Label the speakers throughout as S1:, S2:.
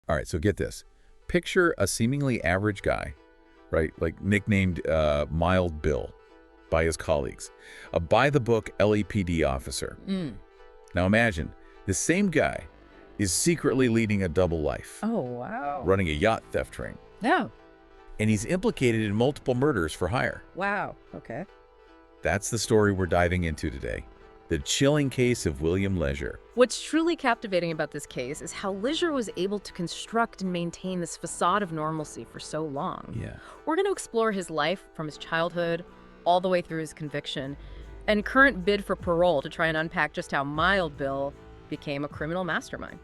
S1: All right, so get this. Picture a seemingly average guy, right? Like nicknamed Mild Bill by his colleagues, a by-the-book LAPD officer. Now imagine, this same guy is secretly leading a double life,
S2: Oh, wow.
S1: running a yacht theft ring,
S2: No.
S1: and he's implicated in multiple murders for hire.
S2: Wow. Okay.
S1: That's the story we're diving into today. The chilling case of William Leasure.
S2: What's truly captivating about this case is how Leasure was able to construct and maintain this facade of normalcy for so long.
S1: Yeah.
S2: We're going to explore his life from his childhood all the way through his conviction and current bid for parole to try and unpack just how Mild Bill became a criminal mastermind.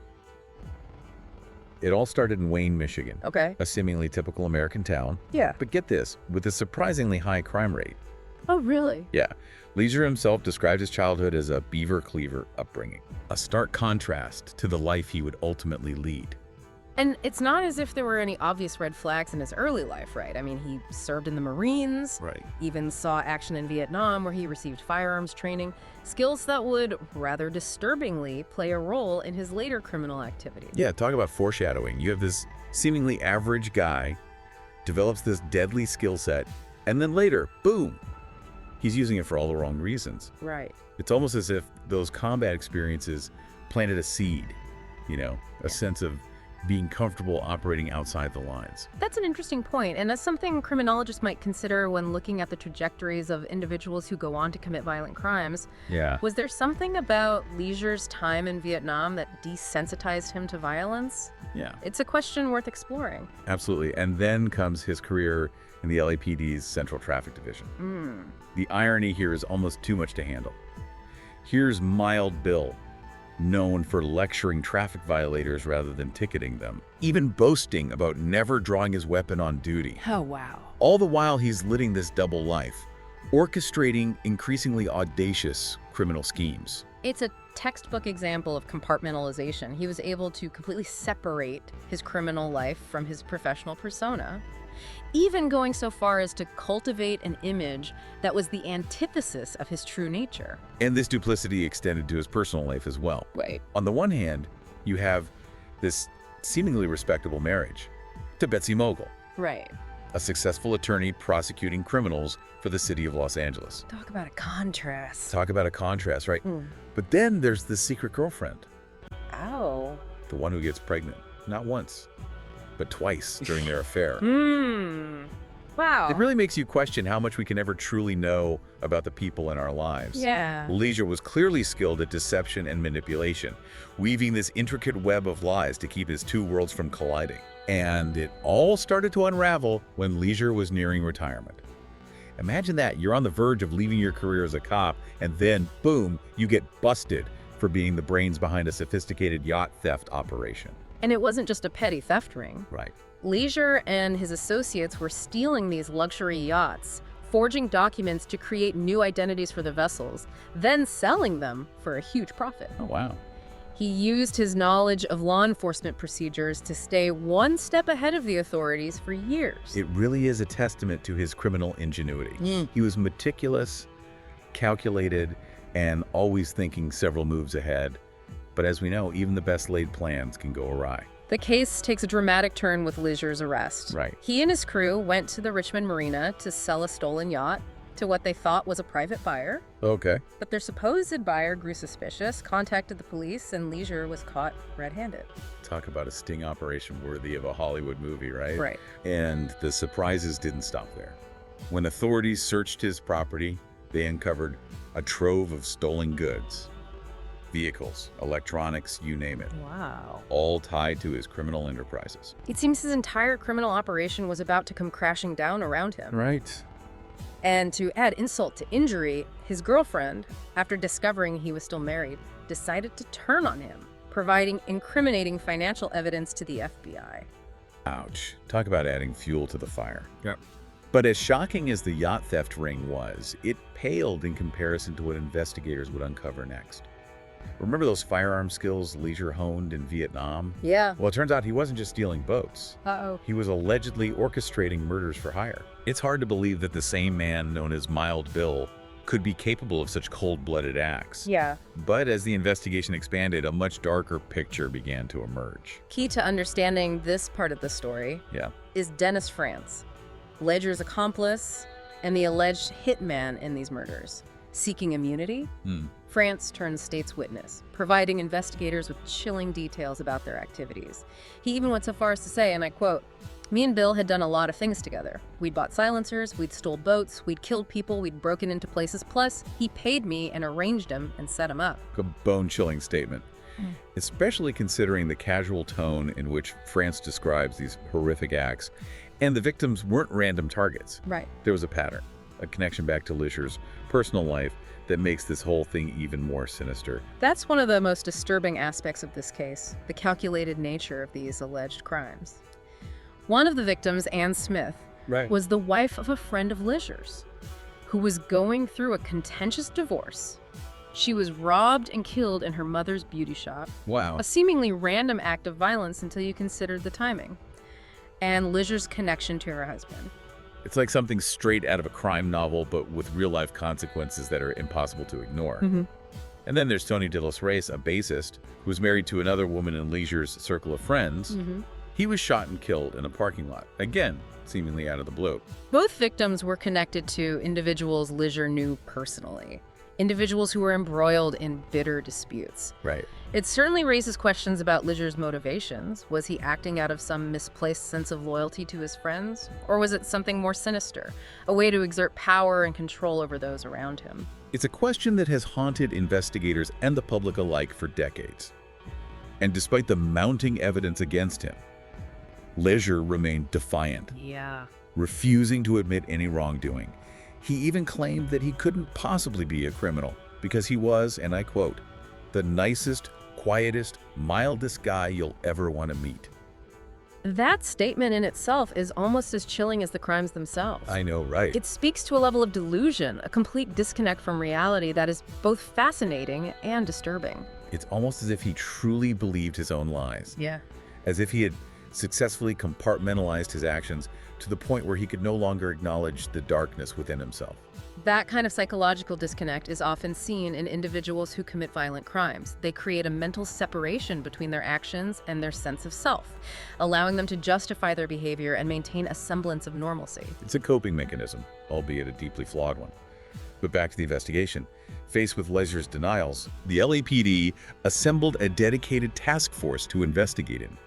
S1: It all started in Wayne, Michigan,
S2: Okay.
S1: a seemingly typical American town.
S2: Yeah.
S1: But get this, with a surprisingly high crime rate.
S2: Oh, really?
S1: Yeah. Leasure himself described his childhood as a beaver cleaver upbringing, a stark contrast to the life he would ultimately lead.
S2: And it's not as if there were any obvious red flags in his early life, right? I mean, he served in the Marines,
S1: Right.
S2: even saw action in Vietnam where he received firearms training, skills that would, rather disturbingly, play a role in his later criminal activity.
S1: Yeah, talk about foreshadowing. You have this seemingly average guy, develops this deadly skill set, and then later, boom, he's using it for all the wrong reasons.
S2: Right.
S1: It's almost as if those combat experiences planted a seed, a sense of being comfortable operating outside the lines.
S2: That's an interesting point, and that's something criminologists might consider when looking at the trajectories of individuals who go on to commit violent crimes.
S1: Yeah.
S2: Was there something about Leisure's time in Vietnam that desensitized him to violence?
S1: Yeah,
S2: It's a question worth exploring.
S1: absolutely. And then comes his career in the LAPD's Central Traffic Division. The irony here is almost too much to handle. Here's Mild Bill, known for lecturing traffic violators rather than ticketing them, even boasting about never drawing his weapon on duty.
S2: Oh, wow.
S1: All the while he's living this double life, orchestrating increasingly audacious criminal schemes.
S2: It's a textbook example of compartmentalization. He was able to completely separate his criminal life from his professional persona, even going so far as to cultivate an image that was the antithesis of his true nature.
S1: And this duplicity extended to his personal life as well.
S2: Right.
S1: On the one hand, you have this seemingly respectable marriage to Betsy Mogul,
S2: Right.
S1: a successful attorney prosecuting criminals for the city of Los Angeles.
S2: Talk about a contrast.
S1: Talk about a contrast, right? But then there's the secret girlfriend,
S2: Ow.
S1: the one who gets pregnant, not once, but twice during their affair.
S2: Wow.
S1: It really makes you question how much we can ever truly know about the people in our lives.
S2: Yeah.
S1: Leasure was clearly skilled at deception and manipulation, weaving this intricate web of lies to keep his two worlds from colliding. And it all started to unravel when Leasure was nearing retirement. Imagine that, you're on the verge of leaving your career as a cop, and then, boom, you get busted for being the brains behind a sophisticated yacht theft operation.
S2: And it wasn't just a petty theft ring.
S1: Right.
S2: Leasure and his associates were stealing these luxury yachts, forging documents to create new identities for the vessels, then selling them for a huge profit.
S1: Oh, wow.
S2: He used his knowledge of law enforcement procedures to stay one step ahead of the authorities for years.
S1: It really is a testament to his criminal ingenuity. He was meticulous, calculated, and always thinking several moves ahead. But as we know, even the best laid plans can go awry.
S2: The case takes a dramatic turn with Leisure's arrest.
S1: Right.
S2: He and his crew went to the Richmond Marina to sell a stolen yacht to what they thought was a private buyer.
S1: Okay.
S2: But their supposed buyer grew suspicious, contacted the police, and Leasure was caught red-handed.
S1: Talk about a sting operation worthy of a Hollywood movie, right?
S2: Right.
S1: And the surprises didn't stop there. When authorities searched his property, they uncovered a trove of stolen goods. Vehicles, electronics, you name it.
S2: Wow.
S1: All tied to his criminal enterprises.
S2: It seems his entire criminal operation was about to come crashing down around him.
S1: Right.
S2: And to add insult to injury, his girlfriend, after discovering he was still married, decided to turn on him, providing incriminating financial evidence to the FBI.
S1: Ouch. Talk about adding fuel to the fire.
S3: Yep.
S1: But as shocking as the yacht theft ring was, it paled in comparison to what investigators would uncover next. Remember those firearm skills Leasure honed in Vietnam?
S2: Yeah.
S1: Well, it turns out he wasn't just stealing boats.
S2: Uh-oh.
S1: He was allegedly orchestrating murders for hire. It's hard to believe that the same man known as Mild Bill could be capable of such cold-blooded acts.
S2: Yeah.
S1: But as the investigation expanded, a much darker picture began to emerge.
S2: Key to understanding this part of the story
S1: Yeah.
S2: is Dennis France, Ledger's accomplice and the alleged hitman in these murders. Seeking immunity, France turns state's witness, providing investigators with chilling details about their activities. He even went so far as to say, and I quote, "Me and Bill had done a lot of things together. We'd bought silencers, we'd stole boats, we'd killed people, we'd broken into places. Plus, he paid me and arranged him and set him up."
S1: A bone-chilling statement, especially considering the casual tone in which France describes these horrific acts. And the victims weren't random targets.
S2: Right.
S1: There was a pattern, a connection back to Leasure's personal life that makes this whole thing even more sinister.
S2: That's one of the most disturbing aspects of this case, the calculated nature of these alleged crimes. One of the victims, Anne Smith, was the wife of a friend of Leasure's, who was going through a contentious divorce. She was robbed and killed in her mother's beauty shop.
S1: Wow.
S2: A seemingly random act of violence until you considered the timing and Leasure's connection to her husband.
S1: It's like something straight out of a crime novel, but with real-life consequences that are impossible to ignore. And then there's Tony de los Reyes, a bassist, who was married to another woman in Leisure's circle of friends. He was shot and killed in a parking lot, again, seemingly out of the blue.
S2: Both victims were connected to individuals Leasure knew personally, individuals who were embroiled in bitter disputes.
S1: Right.
S2: It certainly raises questions about Leasure's motivations. Was he acting out of some misplaced sense of loyalty to his friends? Or was it something more sinister, a way to exert power and control over those around him?
S1: It's a question that has haunted investigators and the public alike for decades. And despite the mounting evidence against him, Leasure remained defiant,
S2: Yeah.
S1: refusing to admit any wrongdoing. He even claimed that he couldn't possibly be a criminal because he was, and I quote, "the nicest, quietest, mildest guy you'll ever want to meet."
S2: That statement in itself is almost as chilling as the crimes themselves.
S1: I know, right?
S2: It speaks to a level of delusion, a complete disconnect from reality that is both fascinating and disturbing.
S1: It's almost as if he truly believed his own lies,
S2: Yeah.
S1: as if he had successfully compartmentalized his actions to the point where he could no longer acknowledge the darkness within himself.
S2: That kind of psychological disconnect is often seen in individuals who commit violent crimes. They create a mental separation between their actions and their sense of self, allowing them to justify their behavior and maintain a semblance of normalcy.
S1: It's a coping mechanism, albeit a deeply flawed one. But back to the investigation. Faced with Leasure's denials, the LAPD assembled a dedicated task force to investigate him,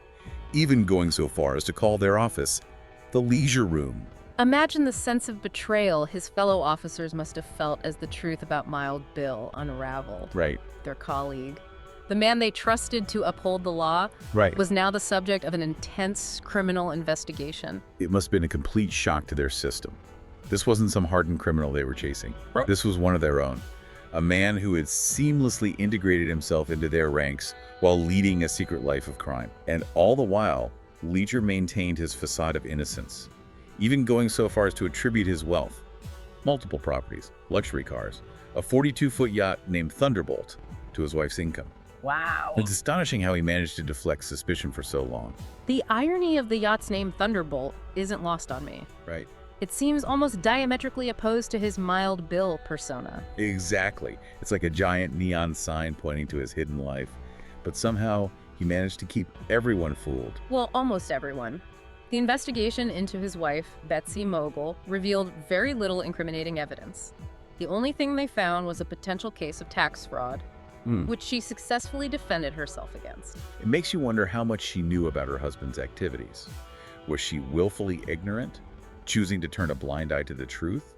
S1: even going so far as to call their office the Leasure Room.
S2: Imagine the sense of betrayal his fellow officers must have felt as the truth about Mild Bill unraveled.
S1: Right.
S2: Their colleague, the man they trusted to uphold the law,
S1: Right.
S2: was now the subject of an intense criminal investigation.
S1: It must have been a complete shock to their system. This wasn't some hardened criminal they were chasing.
S2: Right.
S1: This was one of their own. A man who had seamlessly integrated himself into their ranks while leading a secret life of crime. And all the while, Leasure maintained his facade of innocence, even going so far as to attribute his wealth, multiple properties, luxury cars, a 42-foot yacht named Thunderbolt, to his wife's income.
S2: Wow.
S1: It's astonishing how he managed to deflect suspicion for so long.
S2: The irony of the yacht's name Thunderbolt isn't lost on me.
S1: Right.
S2: It seems almost diametrically opposed to his Mild Bill persona.
S1: Exactly. It's like a giant neon sign pointing to his hidden life. But somehow, he managed to keep everyone fooled.
S2: Well, almost everyone. The investigation into his wife, Betsy Mogul, revealed very little incriminating evidence. The only thing they found was a potential case of tax fraud, which she successfully defended herself against.
S1: It makes you wonder how much she knew about her husband's activities. Was she willfully ignorant, choosing to turn a blind eye to the truth?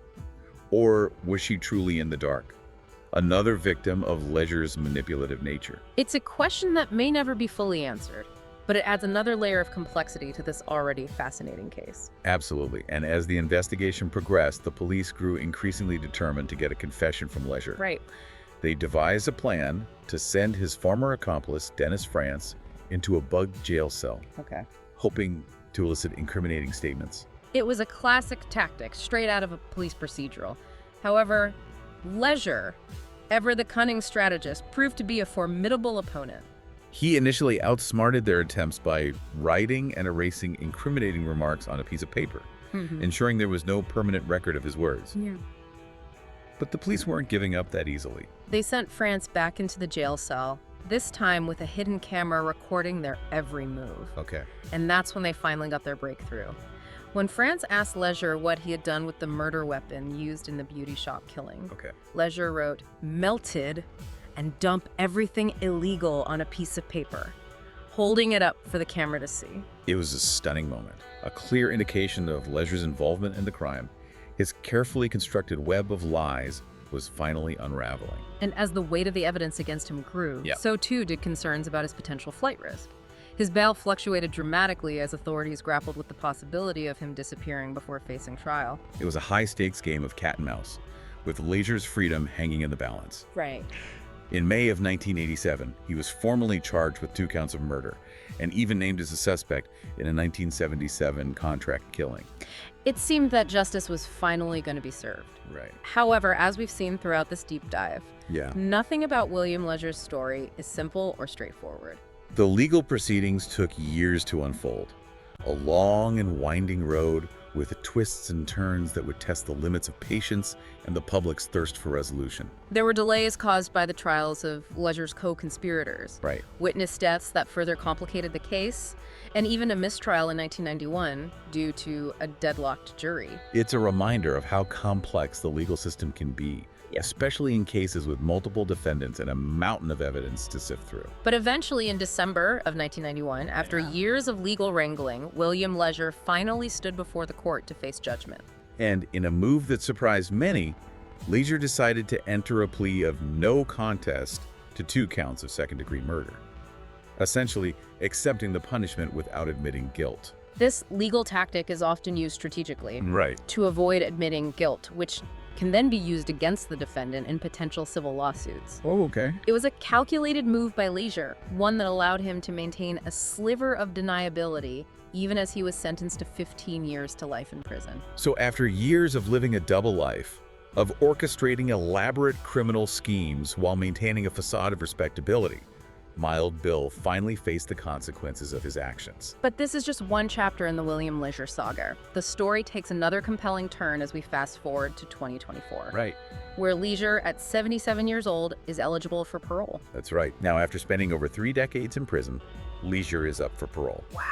S1: Or was she truly in the dark? Another victim of Leasure's manipulative nature.
S2: It's a question that may never be fully answered, but it adds another layer of complexity to this already fascinating case.
S1: Absolutely. And as the investigation progressed, the police grew increasingly determined to get a confession from Leasure.
S2: Right.
S1: They devised a plan to send his former accomplice, Dennis France, into a bugged jail cell,
S2: Okay.
S1: hoping to elicit incriminating statements.
S2: It was a classic tactic, straight out of a police procedural. However, Leasure, ever the cunning strategist, proved to be a formidable opponent.
S1: He initially outsmarted their attempts by writing and erasing incriminating remarks on a piece of paper, ensuring there was no permanent record of his words.
S2: Yeah.
S1: But the police weren't giving up that easily.
S2: They sent France back into the jail cell, this time with a hidden camera recording their every move.
S1: Okay.
S2: And that's when they finally got their breakthrough. When France asked Leasure what he had done with the murder weapon used in the beauty shop killing, Leasure wrote, "Melted and dump everything illegal on a piece of paper," holding it up for the camera to see.
S1: It was a stunning moment, a clear indication of Leisure's involvement in the crime. His carefully constructed web of lies was finally unraveling.
S2: And as the weight of the evidence against him grew, so too did concerns about his potential flight risk. His bail fluctuated dramatically as authorities grappled with the possibility of him disappearing before facing trial.
S1: It was a high-stakes game of cat and mouse, with Leisure's freedom hanging in the balance.
S2: Right.
S1: In May of 1987, he was formally charged with 2 counts of murder, and even named as a suspect in a 1977 contract killing.
S2: It seemed that justice was finally going to be served.
S1: Right.
S2: However, as we've seen throughout this deep dive,
S1: Yeah.
S2: nothing about William Leasure's story is simple or straightforward.
S1: The legal proceedings took years to unfold. A long and winding road with twists and turns that would test the limits of patience and the public's thirst for resolution.
S2: There were delays caused by the trials of Leasure's co-conspirators,
S1: Right.
S2: witness deaths that further complicated the case, and even a mistrial in 1991 due to a deadlocked jury.
S1: It's a reminder of how complex the legal system can be, especially in cases with multiple defendants and a mountain of evidence to sift through.
S2: But eventually, in December of 1991, after years of legal wrangling, William Leasure finally stood before the court to face judgment.
S1: And in a move that surprised many, Leasure decided to enter a plea of no contest to 2 counts of second-degree murder, essentially accepting the punishment without admitting guilt.
S2: This legal tactic is often used strategically
S1: Right.
S2: to avoid admitting guilt, which can then be used against the defendant in potential civil lawsuits.
S1: Oh, okay.
S2: It was a calculated move by Leasure, one that allowed him to maintain a sliver of deniability even as he was sentenced to 15 years to life in prison.
S1: So after years of living a double life, of orchestrating elaborate criminal schemes while maintaining a facade of respectability, Mild Bill finally faced the consequences of his actions.
S2: But this is just one chapter in the William Leasure saga. The story takes another compelling turn as we fast forward to 2024.
S1: Right.
S2: Where Leasure, at 77 years old, is eligible for parole.
S1: That's right. Now, after spending over 3 decades in prison, Leasure is up for parole.
S2: Wow.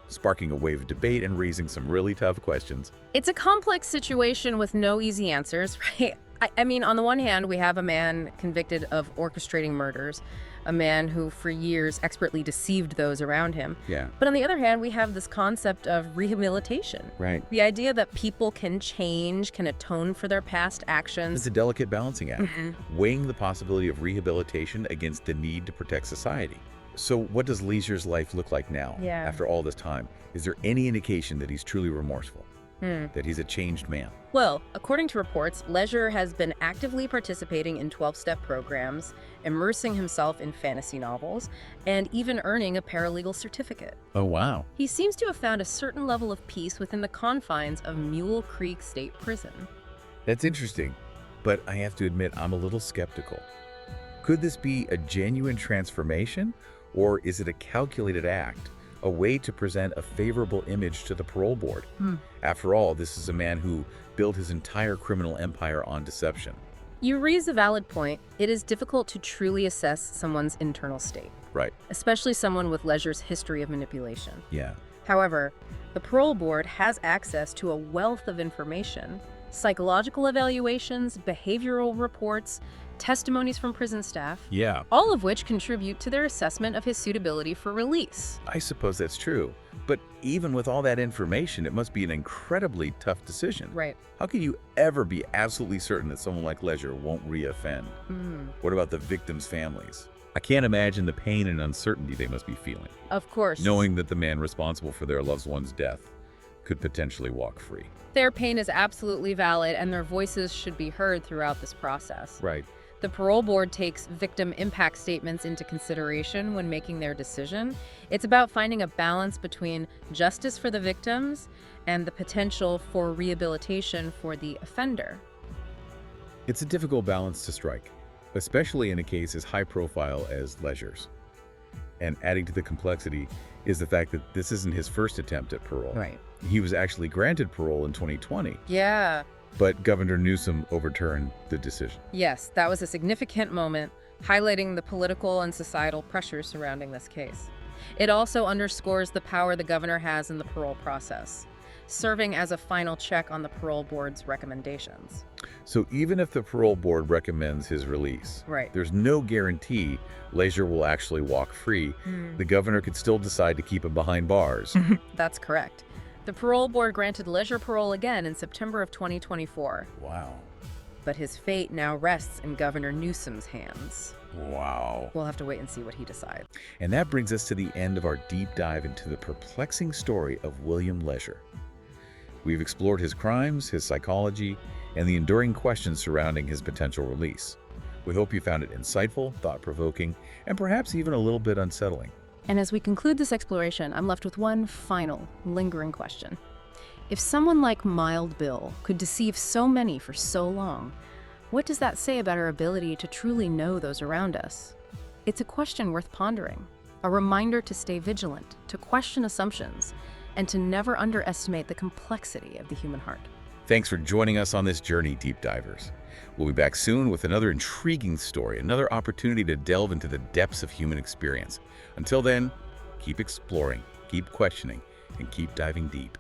S1: Sparking a wave of debate and raising some really tough questions.
S2: It's a complex situation with no easy answers, right? I mean, on the one hand, we have a man convicted of orchestrating murders, a man who for years expertly deceived those around him.
S1: Yeah.
S2: But on the other hand, we have this concept of rehabilitation.
S1: Right.
S2: The idea that people can change, can atone for their past actions.
S1: It's a delicate balancing act, weighing the possibility of rehabilitation against the need to protect society. So what does Leisure's life look like now, after all this time? Is there any indication that he's truly remorseful? That he's a changed man?
S2: Well, according to reports, Leasure has been actively participating in 12-step programs, immersing himself in fantasy novels, and even earning a paralegal certificate.
S1: Oh, wow.
S2: He seems to have found a certain level of peace within the confines of Mule Creek State Prison.
S1: That's interesting, but I have to admit I'm a little skeptical. Could this be a genuine transformation, or is it a calculated act? A way to present a favorable image to the parole board. After all, this is a man who built his entire criminal empire on deception.
S2: You raise a valid point. It is difficult to truly assess someone's internal state,
S1: Right.
S2: especially someone with Leisure's history of manipulation.
S1: Yeah.
S2: However, the parole board has access to a wealth of information, psychological evaluations, behavioral reports, testimonies from prison staff,
S1: Yeah.
S2: all of which contribute to their assessment of his suitability for release.
S1: I suppose that's true. But even with all that information, it must be an incredibly tough decision.
S2: Right.
S1: How can you ever be absolutely certain that someone like Leasure won't re-offend? What about the victims' families? I can't imagine the pain and uncertainty they must be feeling,
S2: Of course.
S1: knowing that the man responsible for their loved one's death could potentially walk free.
S2: Their pain is absolutely valid, and their voices should be heard throughout this process.
S1: Right.
S2: The parole board takes victim impact statements into consideration when making their decision. It's about finding a balance between justice for the victims and the potential for rehabilitation for the offender.
S1: It's a difficult balance to strike, especially in a case as high profile as Leisure's. And adding to the complexity is the fact that this isn't his first attempt at parole.
S2: Right.
S1: He was actually granted parole in 2020.
S2: Yeah.
S1: but Governor Newsom overturned the decision.
S2: Yes, that was a significant moment, highlighting the political and societal pressures surrounding this case. It also underscores the power the governor has in the parole process, serving as a final check on the parole board's recommendations.
S1: So even if the parole board recommends his release,
S2: Right.
S1: there's no guarantee Leasure will actually walk free. The governor could still decide to keep him behind bars.
S2: That's correct. The parole board granted Leasure parole again in September of 2024,
S1: Wow.
S2: but his fate now rests in Governor Newsom's hands.
S1: Wow.
S2: We'll have to wait and see what he decides.
S1: And that brings us to the end of our deep dive into the perplexing story of William Leasure. We've explored his crimes, his psychology, and the enduring questions surrounding his potential release. We hope you found it insightful, thought-provoking, and perhaps even a little bit unsettling.
S2: And as we conclude this exploration, I'm left with one final, lingering question. If someone like Mild Bill could deceive so many for so long, what does that say about our ability to truly know those around us? It's a question worth pondering, a reminder to stay vigilant, to question assumptions, and to never underestimate the complexity of the human heart.
S1: Thanks for joining us on this journey, deep divers. We'll be back soon with another intriguing story, another opportunity to delve into the depths of human experience. Until then, keep exploring, keep questioning, and keep diving deep.